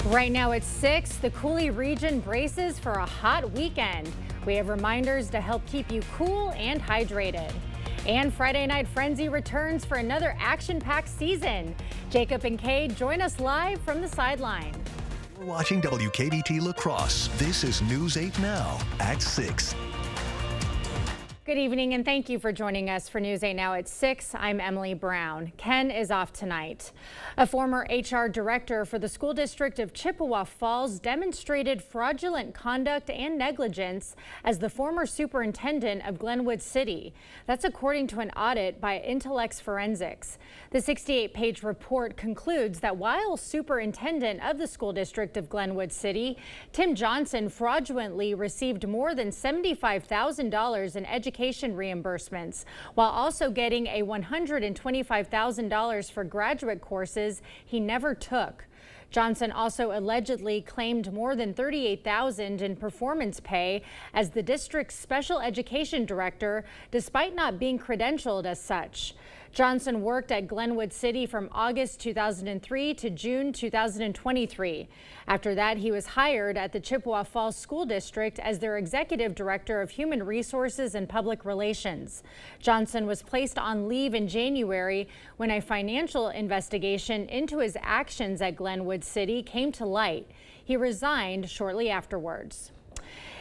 Right now it's 6. The Coulee region braces for a hot weekend. We have reminders to help keep you cool and hydrated. And Friday Night Frenzy returns for another action-packed season. Jacob and Kay join us live from the sideline. We're watching WKBT Lacrosse. This is News 8 Now at 6. Good evening and thank you for joining us for News 8 Now at 6. I'm Emily Brown. Ken is off tonight. A former HR director for the school district of Chippewa Falls demonstrated fraudulent conduct and negligence as the former superintendent of Glenwood City. That's according to an audit by Intellex Forensics. The 68-page report concludes that while superintendent of the school district of Glenwood City, Tim Johnson fraudulently received more than $75,000 in education reimbursements, while also getting a $125,000 for graduate courses he never took. Johnson also allegedly claimed more than $38,000 in performance pay as the district's special education director, despite not being credentialed as such. Johnson worked at Glenwood City from August 2003 to June 2023. After that, he was hired at the Chippewa Falls School District as their executive director of human resources and public relations. Johnson was placed on leave in January when a financial investigation into his actions at Glenwood City came to light. He resigned shortly afterwards.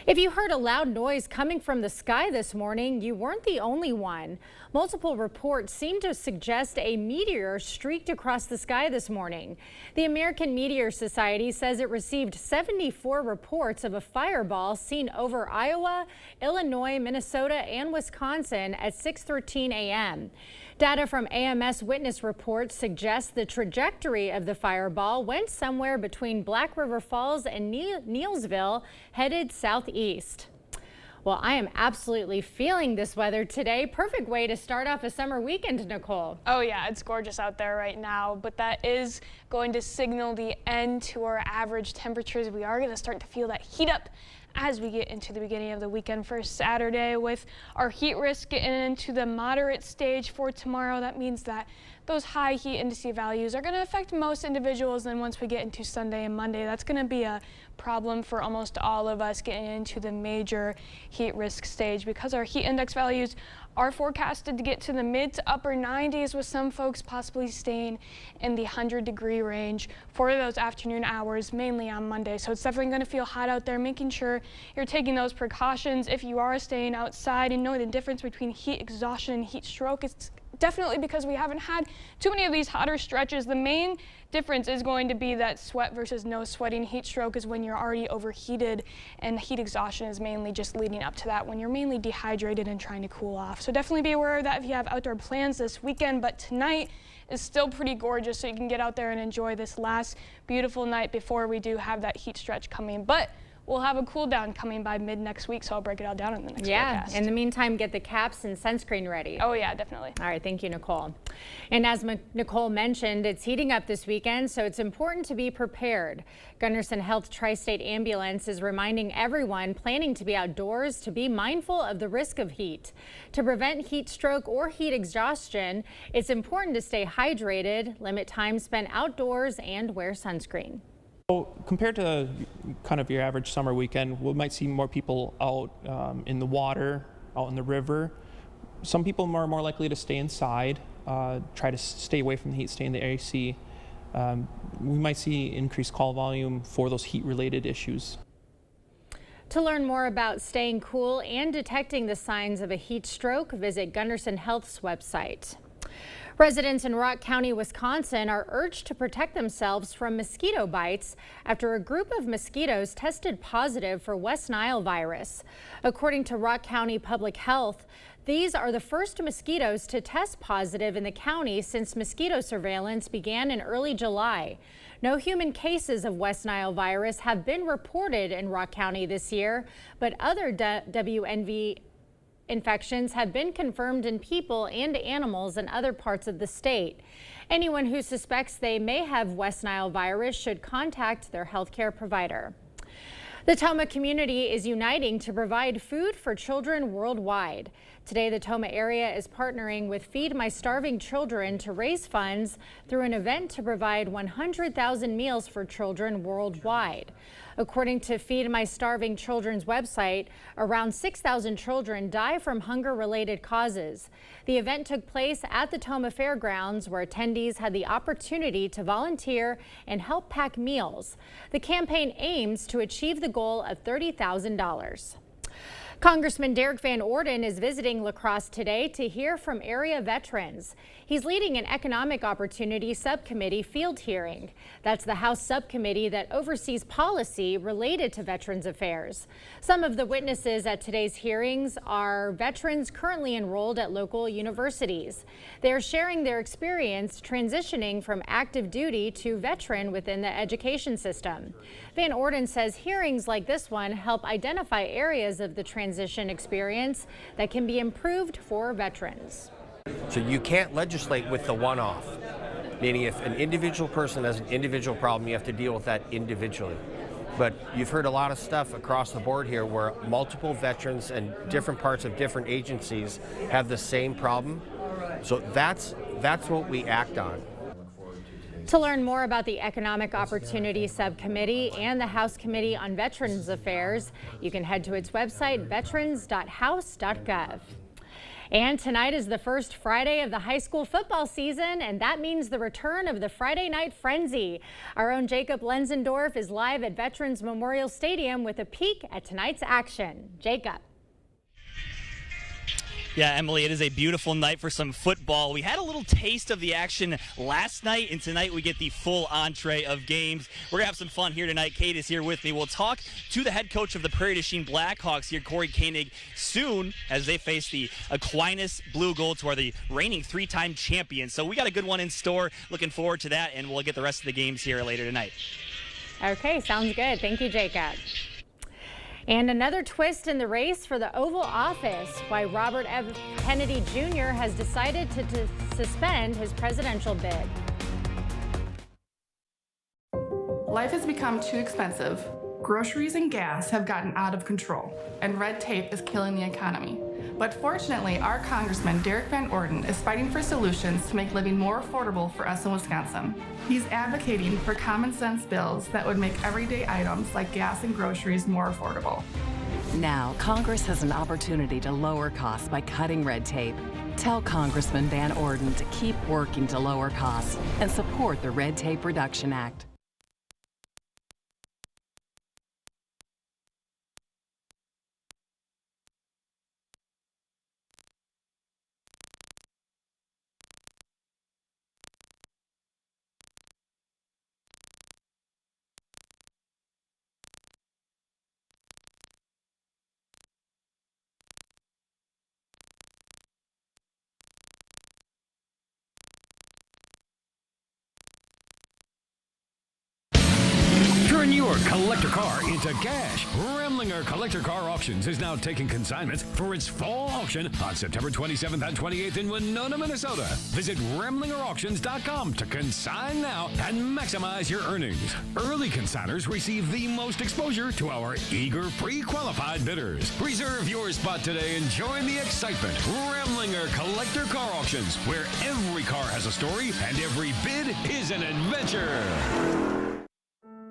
If you heard a loud noise coming from the sky this morning, you weren't the only one. Multiple reports seem to suggest a meteor streaked across the sky this morning. The American Meteor Society says it received 74 reports of a fireball seen over Iowa, Illinois, Minnesota, and Wisconsin at 6:13 a.m. Data from AMS Witness reports suggest the trajectory of the fireball went somewhere between Black River Falls and Neillsville, headed southeast. Well, I am absolutely feeling this weather today. Perfect way to start off a summer weekend, Nicole. Oh yeah, it's gorgeous out there right now, but that is going to signal the end to our average temperatures. We are going to start to feel that heat up as we get into the beginning of the weekend for Saturday, with our heat risk getting into the moderate stage for tomorrow. That means that those high heat index values are going to affect most individuals. Then once we get into Sunday and Monday, that's going to be a problem for almost all of us getting into the major heat risk stage, because our heat index values are forecasted to get to the mid to upper 90s, with some folks possibly staying in the 100-degree range for those afternoon hours, mainly on Monday. So it's definitely going to feel hot out there, making sure you're taking those precautions if you are staying outside, and know the difference between heat exhaustion and heat stroke. It's definitely because we haven't had too many of these hotter stretches. The main difference is going to be that sweat versus no sweating. Heat stroke is when you're already overheated, and heat exhaustion is mainly just leading up to that when you're mainly dehydrated and trying to cool off. So definitely be aware of that if you have outdoor plans this weekend. But tonight is still pretty gorgeous, so you can get out there and enjoy this last beautiful night before we do have that heat stretch coming. But we'll have a cool down coming by mid next week, so I'll break it all down in the next forecast. In the meantime, get the caps and sunscreen ready. Oh yeah, definitely. All right, thank you, Nicole. And as Nicole mentioned, it's heating up this weekend, so it's important to be prepared. Gunderson Health Tri-State Ambulance is reminding everyone planning to be outdoors to be mindful of the risk of heat. To prevent heat stroke or heat exhaustion, it's important to stay hydrated, limit time spent outdoors, and wear sunscreen. So compared to kind of your average summer weekend, we might see more people out in the water, out in the river. Some people are more likely to stay inside, try to stay away from the heat, stay in the AC. We might see increased call volume for those heat-related issues. To learn more about staying cool and detecting the signs of a heat stroke, visit Gunderson Health's website. Residents in Rock County, Wisconsin are urged to protect themselves from mosquito bites after a group of mosquitoes tested positive for West Nile virus. According to Rock County Public Health, these are the first mosquitoes to test positive in the county since mosquito surveillance began in early July. No human cases of West Nile virus have been reported in Rock County this year, but other WNV infections have been confirmed in people and animals in other parts of the state. Anyone who suspects they may have West Nile virus should contact their healthcare provider. The Tomah community is uniting to provide food for children worldwide. Today, the Tomah area is partnering with Feed My Starving Children to raise funds through an event to provide 100,000 meals for children worldwide. According to Feed My Starving Children's website, around 6,000 children die from hunger-related causes. The event took place at the Tomah Fairgrounds, where attendees had the opportunity to volunteer and help pack meals. The campaign aims to achieve the goal of $30,000. Congressman Derek Van Orden is visiting La Crosse today to hear from area veterans. He's leading an economic opportunity subcommittee field hearing. That's the House subcommittee that oversees policy related to Veterans Affairs. Some of the witnesses at today's hearings are veterans currently enrolled at local universities. They're sharing their experience transitioning from active duty to veteran within the education system. Van Orden says hearings like this one help identify areas of the transition experience that can be improved for veterans. So you can't legislate with the one-off, meaning if an individual person has an individual problem, you have to deal with that individually. But you've heard a lot of stuff across the board here where multiple veterans and different parts of different agencies have the same problem. So that's what we act on. To learn more about the Economic Opportunity Subcommittee and the House Committee on Veterans Affairs, you can head to its website, veterans.house.gov. And tonight is the first Friday of the high school football season, and that means the return of the Friday Night Frenzy. Our own Jacob Lenzendorf is live at Veterans Memorial Stadium with a peek at tonight's action. Jacob. Yeah, Emily, it is a beautiful night for some football. We had a little taste of the action last night, and tonight we get the full entree of games. We're going to have some fun here tonight. Kate is here with me. We'll talk to the head coach of the Prairie du Chien Blackhawks here, Corey Koenig, soon as they face the Aquinas Blue Gold, who are the reigning three-time champions. So we got a good one in store. Looking forward to that, and we'll get the rest of the games here later tonight. Okay, sounds good. Thank you, Jacob. And another twist in the race for the Oval Office, why Robert F. Kennedy Jr. has decided to suspend his presidential bid. Life has become too expensive. Groceries and gas have gotten out of control, and red tape is killing the economy. But fortunately, our Congressman Derek Van Orden is fighting for solutions to make living more affordable for us in Wisconsin. He's advocating for common sense bills that would make everyday items like gas and groceries more affordable. Now, Congress has an opportunity to lower costs by cutting red tape. Tell Congressman Van Orden to keep working to lower costs and support the Red Tape Reduction Act. Turn your collector car into cash. Remlinger Collector Car Auctions is now taking consignments for its fall auction on September 27th and 28th in Winona, Minnesota. Visit RemlingerAuctions.com to consign now and maximize your earnings. Early consigners receive the most exposure to our eager pre-qualified bidders. Reserve your spot today and join the excitement. Remlinger Collector Car Auctions, where every car has a story and every bid is an adventure.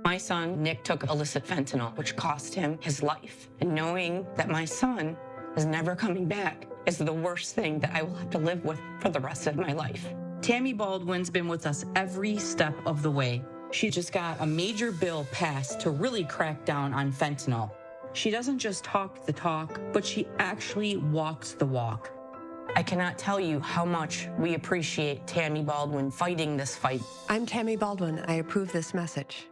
My son, Nick, took illicit fentanyl, which cost him his life. And knowing that my son is never coming back is the worst thing that I will have to live with for the rest of my life. Tammy Baldwin's been with us every step of the way. She just got a major bill passed to really crack down on fentanyl. She doesn't just talk the talk, but she actually walks the walk. I cannot tell you how much we appreciate Tammy Baldwin fighting this fight. I'm Tammy Baldwin. I approve this message.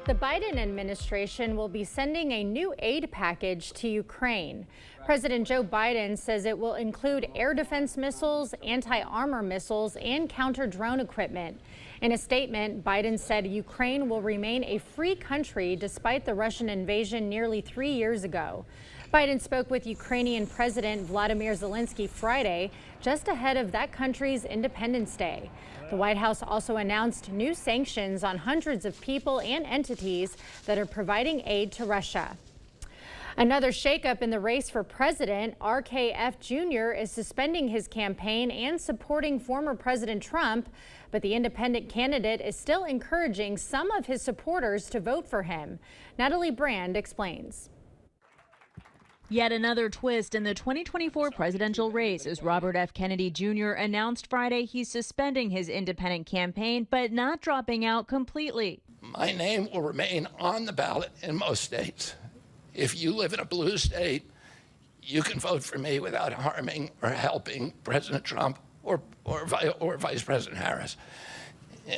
The Biden administration will be sending a new aid package to Ukraine. President Joe Biden says it will include air defense missiles, anti-armor missiles, and counter-drone equipment. In a statement, Biden said Ukraine will remain a free country despite the Russian invasion nearly 3 years ago. Biden spoke with Ukrainian President Vladimir Zelensky Friday, just ahead of that country's Independence Day. The White House also announced new sanctions on hundreds of people and entities that are providing aid to Russia. Another shakeup in the race for president. RKF Jr. is suspending his campaign and supporting former President Trump, but the independent candidate is still encouraging some of his supporters to vote for him. Natalie Brand explains. Yet another twist in the 2024 presidential race as Robert F. Kennedy Jr. announced Friday he's suspending his independent campaign, but not dropping out completely. My name will remain on the ballot in most states. If you live in a blue state, you can vote for me without harming or helping President Trump or Vice President Harris.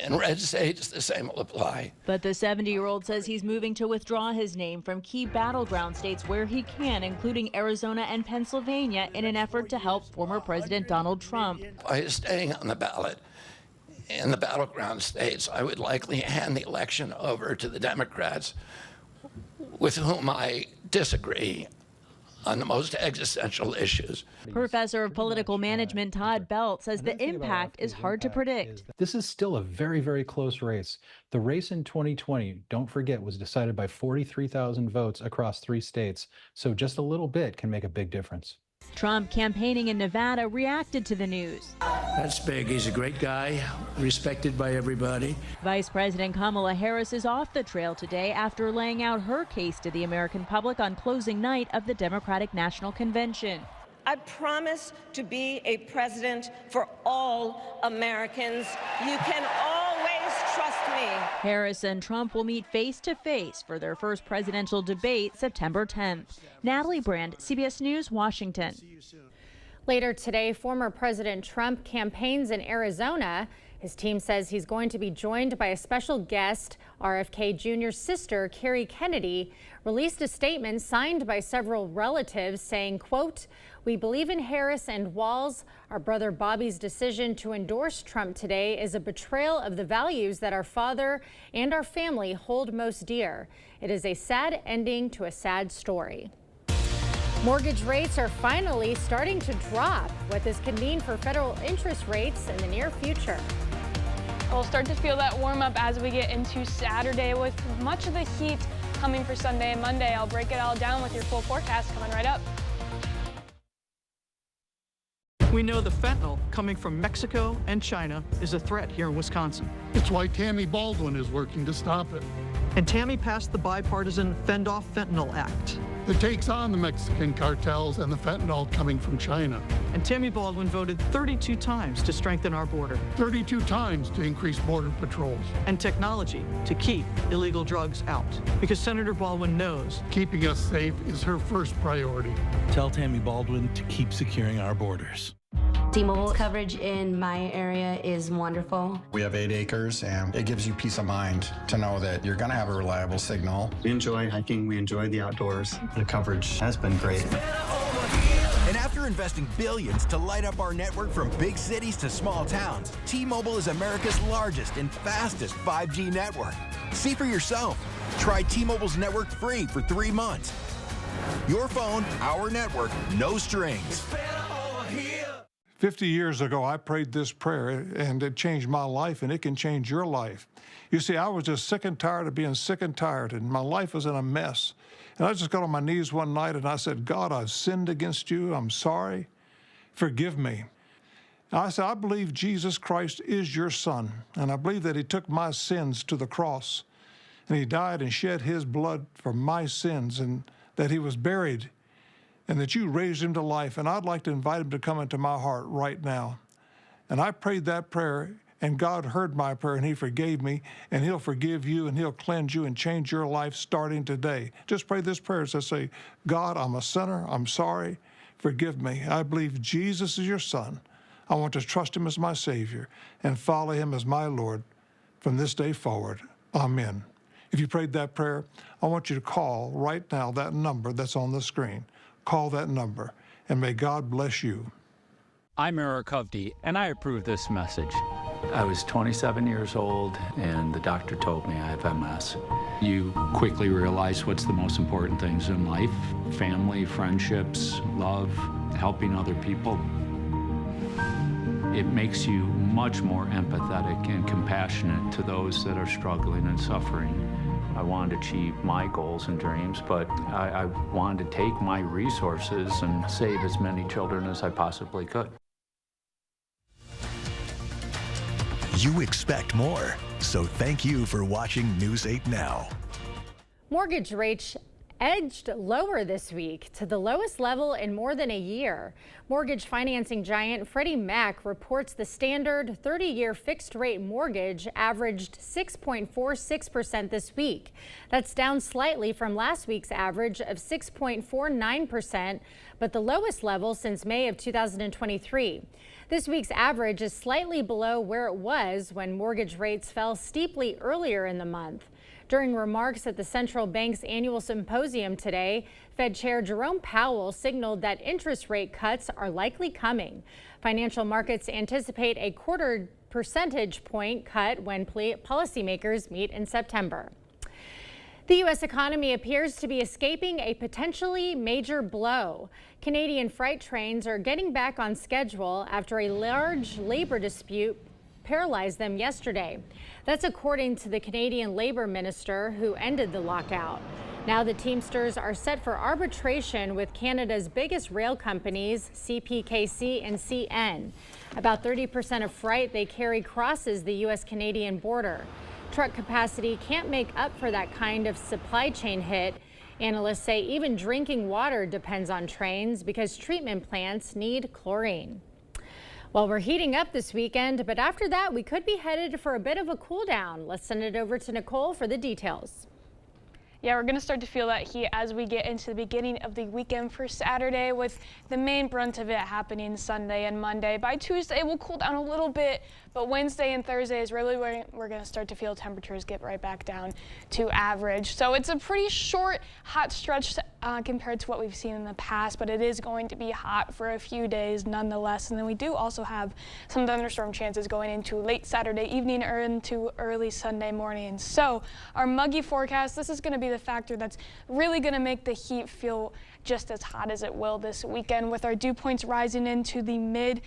In red states, the same will apply. But the 70-year-old says he's moving to withdraw his name from key battleground states where he can, including Arizona and Pennsylvania, in an effort to help former President Donald Trump. By staying on the ballot in the battleground states, I would likely hand the election over to the Democrats, with whom I disagree on the most existential issues. Professor of Political Management Todd Belt says the impact is hard to predict. This is still a very, very close race. The race in 2020, don't forget, was decided by 43,000 votes across 3 states, so just a little bit can make a big difference. Trump, campaigning in Nevada, reacted to the news. That's big. He's a great guy, respected by everybody. Vice President Kamala Harris is off the trail today after laying out her case to the American public on closing night of the Democratic National Convention. I promise to be a president for all Americans. You can always trust me. Harris and Trump will meet face-to-face for their first presidential debate September 10th. Natalie Brand, CBS News, Washington. Later today, former President Trump campaigns in Arizona. His team says he's going to be joined by a special guest. RFK Jr.'s sister, Kerry Kennedy, released a statement signed by several relatives saying, quote, "We believe in Harris and Walz. Our brother Bobby's decision to endorse Trump today is a betrayal of the values that our father and our family hold most dear. It is a sad ending to a sad story." Mortgage rates are finally starting to drop. What this could mean for federal interest rates in the near future. We'll start to feel that warm up as we get into Saturday with much of the heat coming for Sunday and Monday. I'll break it all down with your full forecast coming right up. We know the fentanyl coming from Mexico and China is a threat here in Wisconsin. It's why Tammy Baldwin is working to stop it. And Tammy passed the bipartisan Fend Off Fentanyl Act. It takes on the Mexican cartels and the fentanyl coming from China. And Tammy Baldwin voted 32 times to strengthen our border. 32 times to increase border patrols. And technology to keep illegal drugs out. Because Senator Baldwin knows keeping us safe is her first priority. Tell Tammy Baldwin to keep securing our borders. T-Mobile coverage in my area is wonderful. We have 8 acres, and it gives you peace of mind to know that you're going to have a reliable signal. We enjoy hiking. We enjoy the outdoors. The coverage has been great. And after investing billions to light up our network from big cities to small towns, T-Mobile is America's largest and fastest 5G network. See for yourself. Try T-Mobile's network free for 3 months. Your phone, our network, no strings. 50 years ago, I prayed this prayer, and it changed my life, and it can change your life. You see, I was just sick and tired of being sick and tired, and my life was in a mess. And I just got on my knees one night, and I said, God, I've sinned against you. I'm sorry. Forgive me. And I said, I believe Jesus Christ is your Son, and I believe that he took my sins to the cross, and he died and shed his blood for my sins, and that he was buried, and that you raised him to life, and I'd like to invite him to come into my heart right now. And I prayed that prayer, and God heard my prayer, and he forgave me, and he'll forgive you, and he'll cleanse you and change your life starting today. Just pray this prayer as I say, God, I'm a sinner, I'm sorry, forgive me. I believe Jesus is your Son. I want to trust him as my Savior and follow him as my Lord from this day forward. Amen. If you prayed that prayer, I want you to call right now that number that's on the screen. Call that number, and may God bless you. I'm Eric Hovde, and I approve this message. I was 27 years old, and the doctor told me I have MS. You quickly realize what's the most important things in life: family, friendships, love, helping other people. It makes you much more empathetic and compassionate to those that are struggling and suffering. I wanted to achieve my goals and dreams, but I wanted to take my resources and save as many children as I possibly could. You expect more, so thank you for watching News 8 Now. Mortgage rates edged lower this week to the lowest level in more than a year. Mortgage financing giant Freddie Mac reports the standard 30-year fixed-rate mortgage averaged 6.46% this week. That's down slightly from last week's average of 6.49%, but the lowest level since May of 2023. This week's average is slightly below where it was when mortgage rates fell steeply earlier in the month. During remarks at the central bank's annual symposium today, Fed Chair Jerome Powell signaled that interest rate cuts are likely coming. Financial markets anticipate a 0.25 percentage point cut when policymakers meet in September. The U.S. economy appears to be escaping a potentially major blow. Canadian freight trains are getting back on schedule after a large labor dispute paralyzed them yesterday. That's according to the Canadian Labour Minister, who ended the lockout. Now the Teamsters are set for arbitration with Canada's biggest rail companies, CPKC and CN. About 30% of freight they carry crosses the U.S.-Canadian border. Truck capacity can't make up for that kind of supply chain hit. Analysts say even drinking water depends on trains because treatment plants need chlorine. Well, we're heating up this weekend, but after that, we could be headed for a bit of a cool down. Let's send it over to Nicole for the details. Yeah, we're going to start to feel that heat as we get into the beginning of the weekend for Saturday, with the main brunt of it happening Sunday and Monday. By Tuesday, we'll cool down a little bit, but Wednesday and Thursday is really where we're going to start to feel temperatures get right back down to average. So it's a pretty short, hot stretch compared to what we've seen in the past, but it is going to be hot for a few days nonetheless. And then we do also have some thunderstorm chances going into late Saturday evening or into early Sunday morning. So our muggy forecast, this is going to be the factor that's really going to make the heat feel just as hot as it will this weekend, with our dew points rising into the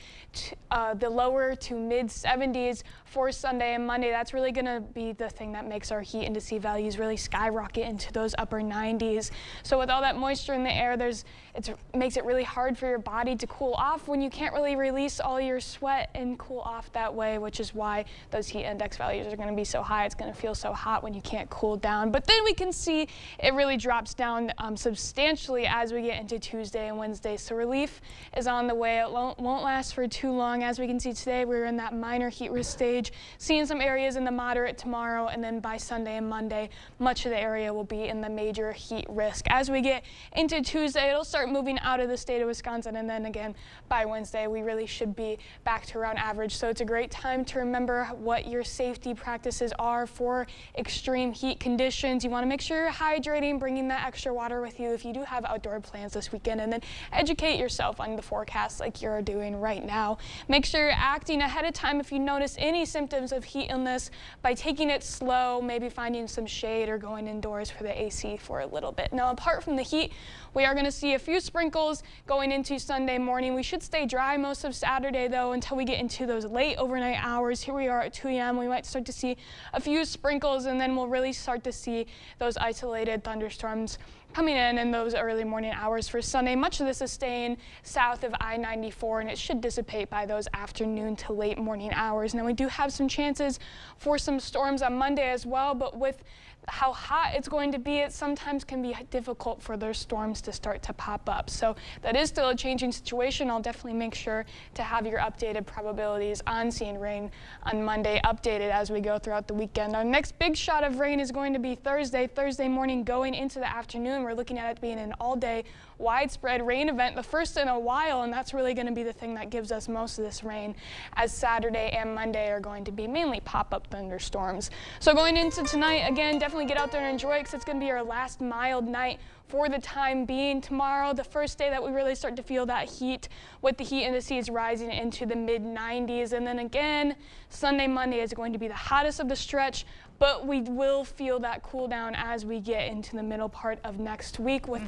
lower to mid 70s for Sunday and Monday. That's really going to be the thing that makes our heat indice values really skyrocket into those upper 90s. So with all that moisture in the air, it makes it really hard for your body to cool off when you can't really release all your sweat and cool off that way, which is why those heat index values are going to be so high. It's going to feel so hot when you can't cool down. But then we can see it really drops down substantially as we get into Tuesday and Wednesday. So relief is on the way. It won't last for too long. As we can see today, we're in that minor heat risk stage, seeing some areas in the moderate tomorrow, and then by Sunday and Monday, much of the area will be in the major heat risk. As we get into Tuesday, it'll start moving out of the state of Wisconsin, and then again by Wednesday, we really should be back to around average. So it's a great time to remember what your safety practices are for extreme heat conditions. You want to make sure you're hydrating, bringing that extra water with you if you do have outdoor plans this weekend, and then educate yourself on the forecast like you're doing right now. Make sure you're acting ahead of time if you notice any symptoms of heat illness by taking it slow, maybe finding some shade or going indoors for the AC for a little bit. Now, apart from the heat, we are going to see a few sprinkles going into Sunday morning. We should stay dry most of Saturday, though, until we get into those late overnight hours. Here we are at 2 a.m. We might start to see a few sprinkles, and then we'll really start to see those isolated thunderstorms coming in those early morning hours for Sunday. Much of this is staying south of I-94, and it should dissipate by those afternoon to late morning hours. Now, we do have some chances for some storms on Monday as well, but with how hot it's going to be, it sometimes can be difficult for those storms to start to pop up. So that is still a changing situation. I'll definitely make sure to have your updated probabilities on seeing rain on Monday updated as we go throughout the weekend. Our next big shot of rain is going to be Thursday morning going into the afternoon. We're looking at it being an all-day widespread rain event, the first in a while, and that's really going to be the thing that gives us most of this rain, as Saturday and Monday are going to be mainly pop-up thunderstorms. So going into tonight, again, definitely get out there and enjoy it, because it's going to be our last mild night for the time being. Tomorrow, the first day that we really start to feel that heat, with the heat indices rising into the mid-90s. And then again, Sunday, Monday is going to be the hottest of the stretch, but we will feel that cool down as we get into the middle part of next week with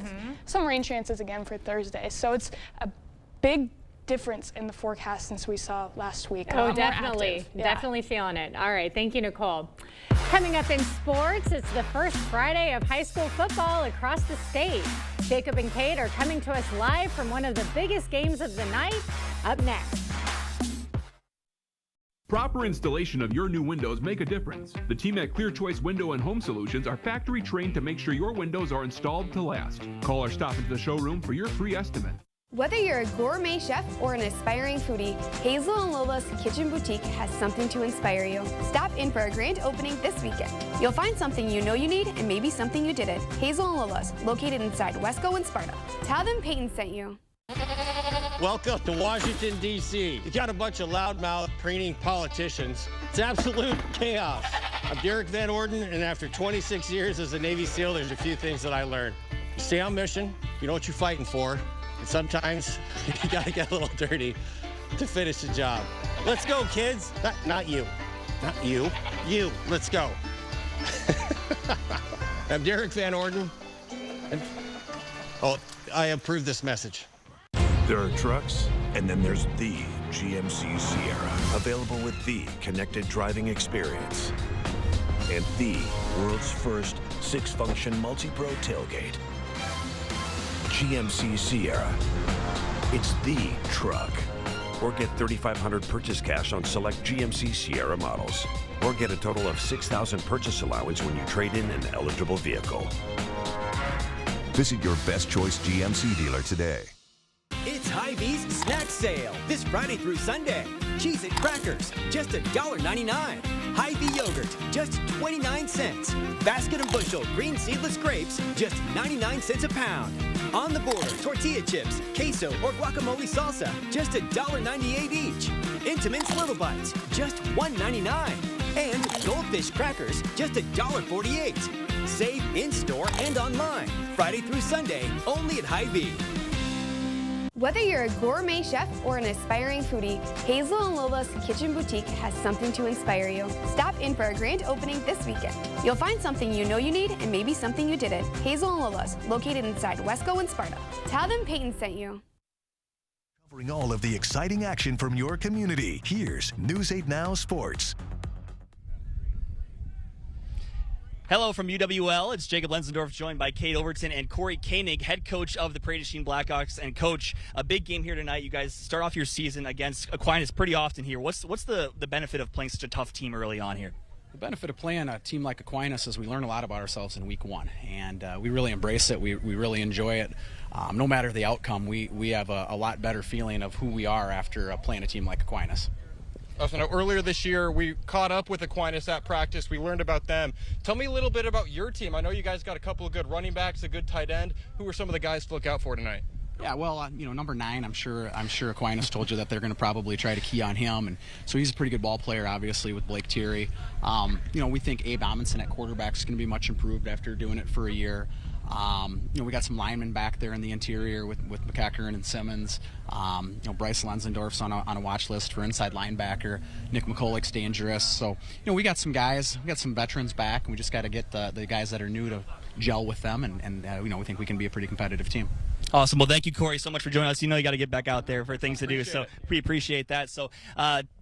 some rain chances again for Thursday. So it's a big difference in the forecast since we saw last week. Oh, definitely. Definitely feeling it. All right. Thank you, Nicole. Coming up in sports, it's the first Friday of high school football across the state. Jacob and Kate are coming to us live from one of the biggest games of the night. Up next. Proper installation of your new windows make a difference. The team at Clear Choice Window and Home Solutions are factory trained to make sure your windows are installed to last. Call or stop into the showroom for your free estimate. Whether you're a gourmet chef or an aspiring foodie, Hazel and Lola's Kitchen Boutique has something to inspire you. Stop in for a grand opening this weekend. You'll find something you know you need and maybe something you didn't. Hazel and Lola's, located inside Wesco and Sparta. Tell them Peyton sent you. Welcome to Washington, D.C. You got a bunch of loudmouth, preening politicians. It's absolute chaos. I'm Derek Van Orden, and after 26 years as a Navy SEAL, there's a few things that I learned. You stay on mission, you know what you're fighting for, and sometimes you gotta get a little dirty to finish the job. Let's go, kids. Not you. Not you. You. Let's go. I'm Derek Van Orden. And, I approve this message. There are trucks, and then there's the GMC Sierra, available with the connected driving experience and the world's first 6-function multi-pro tailgate. GMC Sierra. It's the truck. Or get $3,500 purchase cash on select GMC Sierra models. Or get a total of $6,000 purchase allowance when you trade in an eligible vehicle. Visit your Best Choice GMC dealer today. It's Hy-Vee's snack sale this Friday through Sunday. Cheez-It crackers, just $1.99. Hy-Vee yogurt, just 29 cents. Basket and Bushel green seedless grapes, just 99 cents a pound. On the Border tortilla chips, queso or guacamole salsa, just $1.98 each. Intamin's Little Bites, just $1.99. And Goldfish crackers, just $1.48. Save in-store and online. Friday through Sunday, only at Hy-Vee. Whether you're a gourmet chef or an aspiring foodie, Hazel and Lola's Kitchen Boutique has something to inspire you. Stop in for a grand opening this weekend. You'll find something you know you need and maybe something you didn't. Hazel and Lola's, located inside Wesco and Sparta. Tell them Peyton sent you. Covering all of the exciting action from your community, here's News 8 Now Sports. Hello from UWL. It's Jacob Lenzendorf, joined by Kate Overton and Corey Koenig, head coach of the Prairie du Chien Blackhawks. And coach, a big game here tonight. You guys start off your season against Aquinas pretty often here. What's the benefit of playing such a tough team early on here? The benefit of playing a team like Aquinas is we learn a lot about ourselves in week one, and we really embrace it. We really enjoy it. No matter the outcome, we have a lot better feeling of who we are after playing a team like Aquinas. So now, earlier this year, we caught up with Aquinas at practice. We learned about them. Tell me a little bit about your team. I know you guys got a couple of good running backs, a good tight end. Who are some of the guys to look out for tonight? Yeah, well, number 9, I'm sure Aquinas told you that they're going to probably try to key on him, and so he's a pretty good ball player, obviously, with Blake Thierry. We think Abe Amundsen at quarterback is going to be much improved after doing it for a year. We got some linemen back there in the interior with McEachern and Simmons. Bryce Lenzendorf's on a watch list for inside linebacker. Nick McCulloch's dangerous. So, we got some guys, we got some veterans back, and we just got to get the guys that are new to gel with them, and we think we can be a pretty competitive team. Awesome. Well, thank you, Corey, so much for joining us. You got to get back out there for things to do, so we appreciate that. So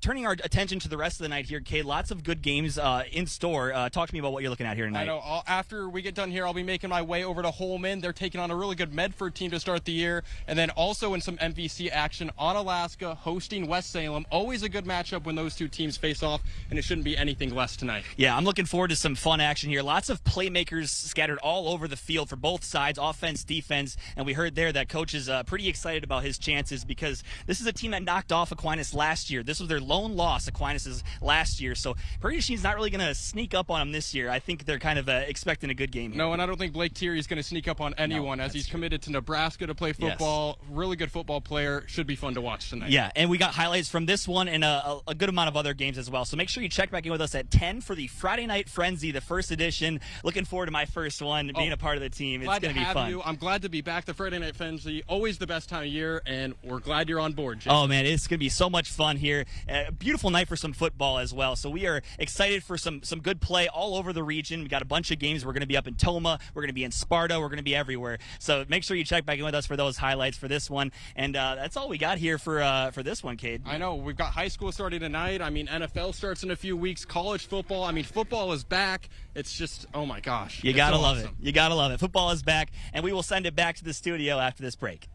turning our attention to the rest of the night here, Kate, lots of good games in store. Talk to me about what you're looking at here tonight. I know. After we get done here, I'll be making my way over to Holman. They're taking on a really good Medford team to start the year. And then also in some MVC action on Alaska, hosting West Salem. Always a good matchup when those two teams face off, and it shouldn't be anything less tonight. Yeah, I'm looking forward to some fun action here. Lots of playmakers scattered all over the field for both sides, offense, defense, and we heard heard there that Coach is pretty excited about his chances because this is a team that knocked off Aquinas last year. This was their lone loss, Aquinas' last year. So Prairie du Chine's not really going to sneak up on them this year. I think they're kind of expecting a good game here. No, and I don't think Blake Thierry is going to sneak up on anyone as he's committed to Nebraska to play football. Yes. Really good football player. Should be fun to watch tonight. Yeah, and we got highlights from this one and a good amount of other games as well. So make sure you check back in with us at 10 for the Friday Night Frenzy, the first edition. Looking forward to my first one, being a part of the team. It's going to be fun. I'm glad to be back. The Friday Night Frenzy, always the best time of year, and we're glad you're on board, Jake. Oh, man, it's going to be so much fun here. A beautiful night for some football as well. So we are excited for some good play all over the region. We got a bunch of games. We're going to be up in Toma. We're going to be in Sparta. We're going to be everywhere. So make sure you check back in with us for those highlights for this one. And that's all we got here for this one, Cade. I know. We've got high school starting tonight. I mean, NFL starts in a few weeks. College football. I mean, football is back. It's just, oh, my gosh. You got to love it. You got to love it. Football is back, and we will send it back to the studio after this break.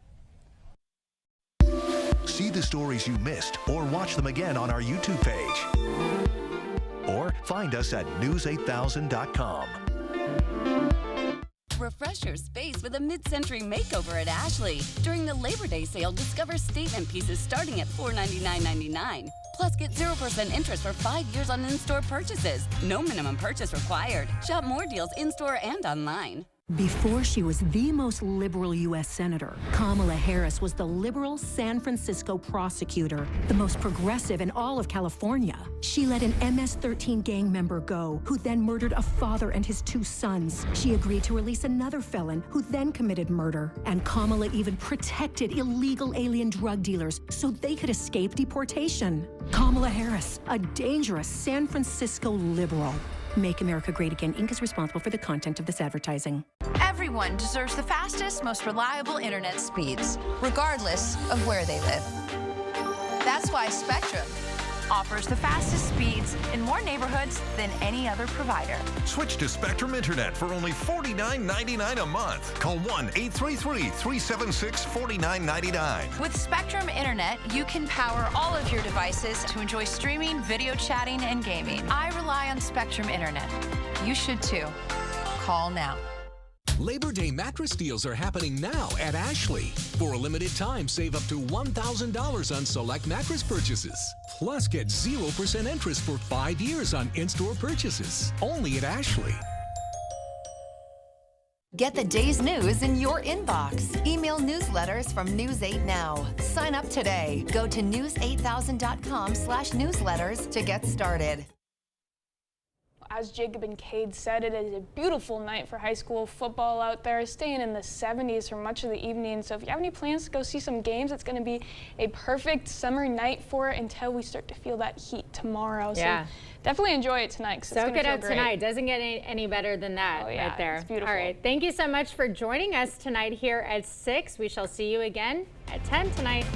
See the stories you missed or watch them again on our YouTube page. Or find us at news8000.com. Refresh your space with a mid-century makeover at Ashley. During the Labor Day sale, discover statement pieces starting at $499.99. Plus, get 0% interest for 5 years on in-store purchases. No minimum purchase required. Shop more deals in-store and online. Before she was the most liberal U.S. Senator, Kamala Harris was the liberal San Francisco prosecutor, the most progressive in all of California. She let an MS-13 gang member go, who then murdered a father and his 2 sons. She agreed to release another felon, who then committed murder. And Kamala even protected illegal alien drug dealers so they could escape deportation. Kamala Harris, a dangerous San Francisco liberal. Make America Great Again, Inc. is responsible for the content of this advertising. Everyone deserves the fastest, most reliable internet speeds, regardless of where they live. That's why Spectrum offers the fastest speeds in more neighborhoods than any other provider. Switch to Spectrum Internet for only $49.99 a month. Call 1-833-376-4999. With Spectrum Internet, you can power all of your devices to enjoy streaming, video chatting, and gaming. I rely on Spectrum Internet. You should too. Call now. Labor Day mattress deals are happening now at Ashley. For a limited time, save up to $1,000 on select mattress purchases. Plus, get 0% interest for 5 years on in-store purchases. Only at Ashley. Get the day's news in your inbox. Email newsletters from News 8 Now. Sign up today. Go to news8000.com/newsletters to get started. As Jacob and Cade said, it is a beautiful night for high school football out there, staying in the 70s for much of the evening. So if you have any plans to go see some games, it's going to be a perfect summer night for it until we start to feel that heat tomorrow. Yeah. So definitely enjoy it tonight. Soak it up tonight. Doesn't get any better than that right there. It's beautiful. All right. Thank you so much for joining us tonight here at 6. We shall see you again at 10 tonight.